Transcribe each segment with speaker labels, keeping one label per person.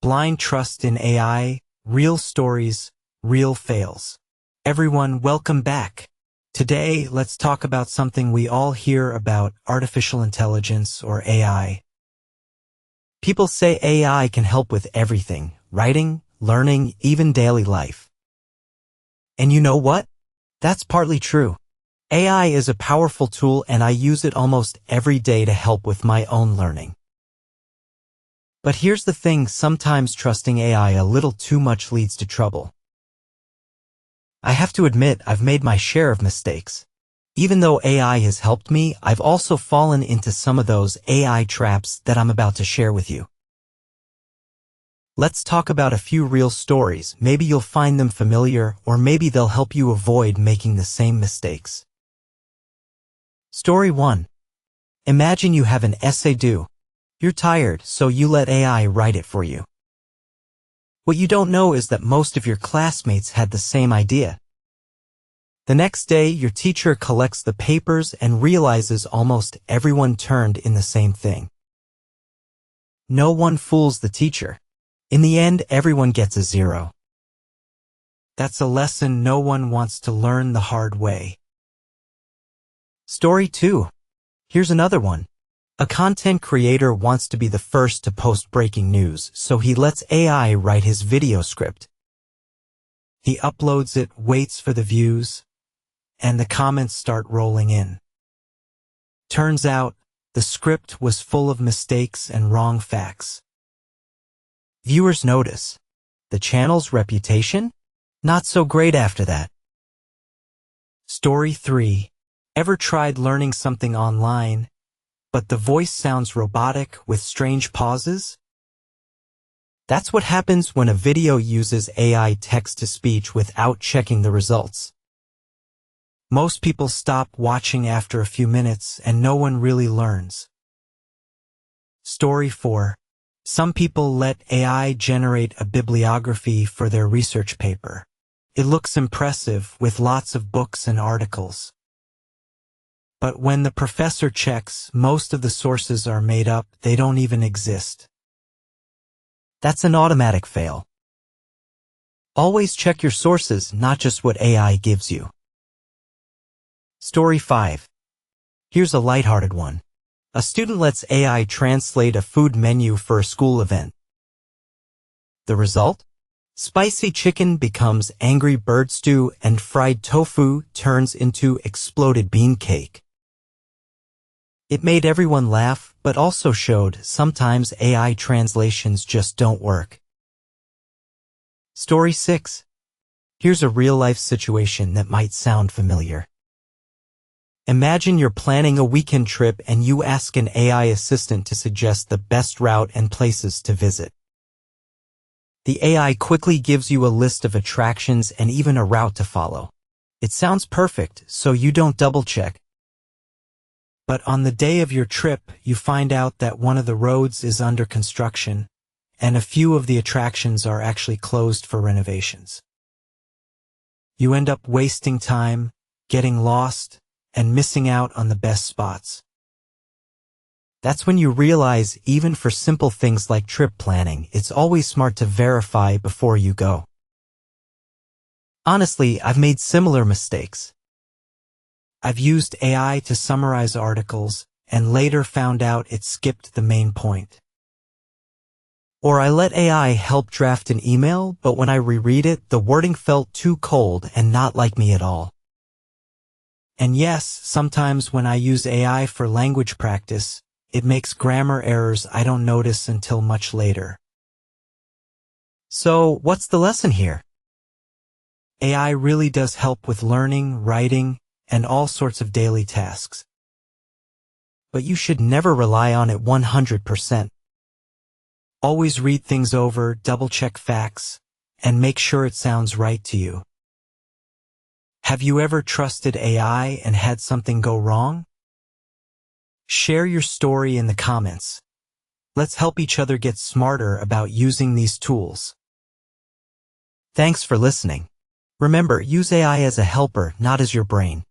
Speaker 1: Blind trust in AI, real stories, real fails. Everyone, welcome back. Today, let's talk about something we all hear about, artificial intelligence or AI. People say AI can help with everything, writing, learning, even daily life. And you know what? That's partly true. AI is a powerful tool and I use it almost every day to help with my own learning. But here's the thing, sometimes trusting AI a little too much leads to trouble. I have to admit, I've made my share of mistakes. Even though AI has helped me, I've also fallen into some of those AI traps that I'm about to share with you. Let's talk about a few real stories. Maybe you'll find them familiar, or maybe they'll help you avoid making the same mistakes. Story 1. Imagine you have an essay due. You're tired, so you let AI write it for you. What you don't know is that most of your classmates had the same idea. The next day, your teacher collects the papers and realizes almost everyone turned in the same thing. No one fools the teacher. In the end, everyone gets a 0. That's a lesson no one wants to learn the hard way. Story 2. Here's another one. A content creator wants to be the first to post breaking news, so he lets AI write his video script. He uploads it, waits for the views, and the comments start rolling in. Turns out, the script was full of mistakes and wrong facts. Viewers notice. The channel's reputation? Not so great after that. Story 3. Ever tried learning something online, but the voice sounds robotic with strange pauses? That's what happens when a video uses AI text-to-speech without checking the results. Most people stop watching after a few minutes and no one really learns. Story 4. Some people let AI generate a bibliography for their research paper. It looks impressive with lots of books and articles. But when the professor checks, most of the sources are made up, they don't even exist. That's an automatic fail. Always check your sources, not just what AI gives you. Story 5. Here's a lighthearted one. A student lets AI translate a food menu for a school event. The result? Spicy chicken becomes angry bird stew and fried tofu turns into exploded bean cake. It made everyone laugh, but also showed sometimes AI translations just don't work. Story 6. Here's a real-life situation that might sound familiar. Imagine you're planning a weekend trip and you ask an AI assistant to suggest the best route and places to visit. The AI quickly gives you a list of attractions and even a route to follow. It sounds perfect, so you don't double-check. But on the day of your trip, you find out that one of the roads is under construction, and a few of the attractions are actually closed for renovations. You end up wasting time, getting lost, and missing out on the best spots. That's when you realize, even for simple things like trip planning, it's always smart to verify before you go. Honestly, I've made similar mistakes. I've used AI to summarize articles, and later found out it skipped the main point. Or I let AI help draft an email, but when I reread it, the wording felt too cold and not like me at all. And yes, sometimes when I use AI for language practice, it makes grammar errors I don't notice until much later. So, what's the lesson here? AI really does help with learning, writing, and all sorts of daily tasks. But you should never rely on it 100%. Always read things over, double-check facts, and make sure it sounds right to you. Have you ever trusted AI and had something go wrong? Share your story in the comments. Let's help each other get smarter about using these tools. Thanks for listening. Remember, use AI as a helper, not as your brain.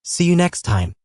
Speaker 1: See you next time.